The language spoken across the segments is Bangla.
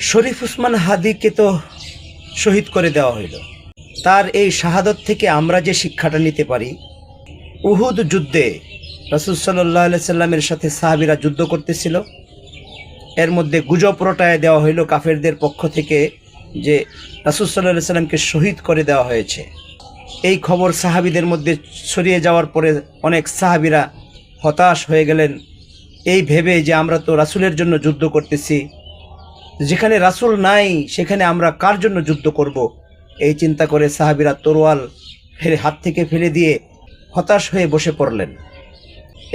শরীফ উসমান হাদিকে তো শহীদ করে দেওয়া হইল। তার এই শাহাদত থেকে আমরা যে শিক্ষাটা নিতে পারি, উহুদ যুদ্ধে রাসূল সাল্লাল্লাহু আলাইহি সাল্লামের সাথে সাহাবীরা যুদ্ধ করতেছিল। এর মধ্যে গুজব রটায় দেওয়া হইল কাফেরদের পক্ষ থেকে যে রাসূল সাল্লাল্লাহু আলাইহি সাল্লামকে শহীদ করে দেওয়া হয়েছে। এই খবর সাহাবীদের মধ্যে ছড়িয়ে যাওয়ার পরে অনেক সাহাবীরা হতাশ হয়ে গেলেন, এই ভেবে যে আমরা তো রাসূলের জন্য যুদ্ধ করতেছি, যেখানে রাসূল নাই সেখানে আমরা কার জন্য যুদ্ধ করব। এই চিন্তা করে সাহাবীরা তরোয়াল হাত থেকে ফেলে দিয়ে হতাশ হয়ে বসে পড়লেন।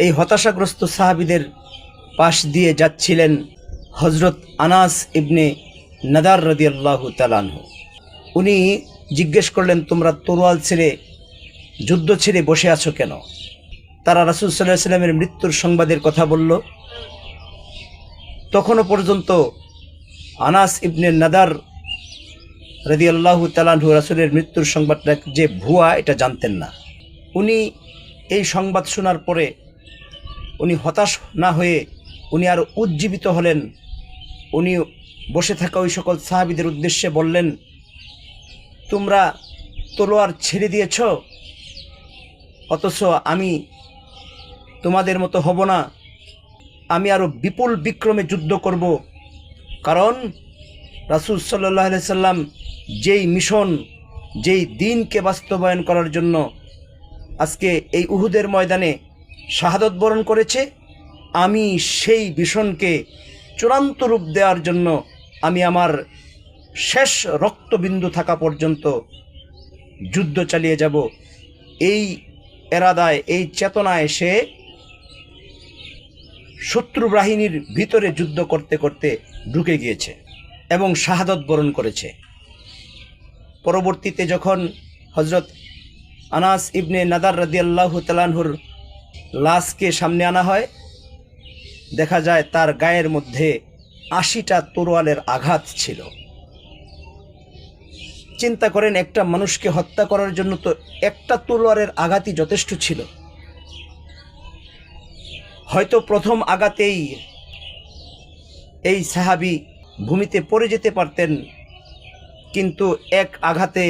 এই হতাশাগ্রস্ত সাহাবীদের পাশ দিয়ে যাচ্ছিলেন হযরত আনাস ইবনে নাদার রাদিয়াল্লাহু তাআলা আনহু। উনি জিজ্ঞেস করলেন, তোমরা তরোয়াল ছেড়ে যুদ্ধ ছেড়ে বসে আছো কেন? তারা রাসূল সাল্লাল্লাহু আলাইহি সাল্লামের মৃত্যুর সংবাদের কথা বলল। তখনও পর্যন্ত আনাস ইবনে নাদার রাদিয়াল্লাহু তাআলা আনহু রাসূলের মৃত্যুর সংবাদটা যে ভুয়া এটা জানতেন না। উনি এই সংবাদ শোনার পরে উনি হতাশ না হয়ে উনি আরও উজ্জীবিত হলেন। উনি বসে থাকা ওই সকল সাহাবীদের উদ্দেশ্যে বললেন, তোমরা তলোয়ার ছেড়ে দিয়েছ, অথচ আমি তোমাদের মতো হব না, আমি আরও বিপুল বিক্রমে যুদ্ধ করব। কারণ রাসূল সাল্লাল্লাহু আলাইহি সাল্লাম যেই মিশন, যেই দিনকে বাস্তবায়ন করার জন্য আজকে এই উহুদের ময়দানে শাহাদত বরণ করেছে, আমি সেই মিশনকে চূড়ান্ত রূপ দেওয়ার জন্য আমি আমার শেষ রক্তবিন্দু থাকা পর্যন্ত যুদ্ধ চালিয়ে যাব। এই এরাদায়, এই চেতনায় সে শত্রু বাহিনীর ভিতরে যুদ্ধ করতে করতে ঢুকে গিয়েছে এবং শাহাদত বরণ করেছে। পরবর্তীতে যখন হযরত আনাস ইবনে নাদার রাদিয়াল্লাহু তাআলা আনহুর লাশকে সামনে আনা হয়, দেখা যায় তার গায়ের মধ্যে ৮০টা তরোয়ালের আঘাত ছিল। চিন্তা করেন, একটা মানুষকে হত্যা করার জন্য তো একটা তরোয়ারের আঘাতই যথেষ্ট ছিল। হয়তো প্রথম আঘাতেই এই সাহাবী ভূমিতে পড়ে যেতে পারতেন, কিন্তু এক আঘাতে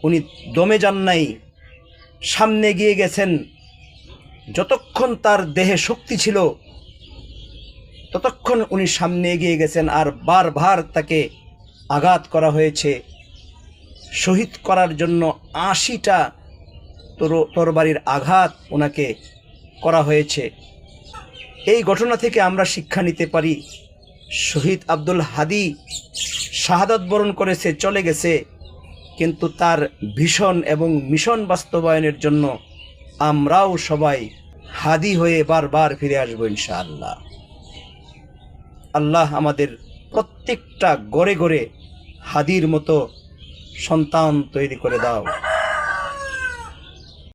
উনি দমে যান নাই, সামনে গিয়ে গেছেন। যতক্ষণ তার দেহে শক্তি ছিল ততক্ষণ উনি সামনে এগিয়ে গেছেন, আর বারবার তাকে আঘাত করা হয়েছে। শহীদ করার জন্য ৮০টা তরবারির আঘাত ওনাকে করা হয়েছে। এই ঘটনা থেকে আমরা শিক্ষা নিতে পারি, শহীদ আব্দুল হাদি শাহাদাত বরণ করেছে, চলে গেছে, কিন্তু তার ভীষণ এবং মিশন বাস্তবায়নের জন্য আমরাও সবাই হাদি হয়ে বারবার ফিরে আসবো ইনশাআল্লাহ। আল্লাহ আমাদের প্রত্যেকটা গড়ে গড়ে হাদির মতো সন্তান তৈরি করে দাও।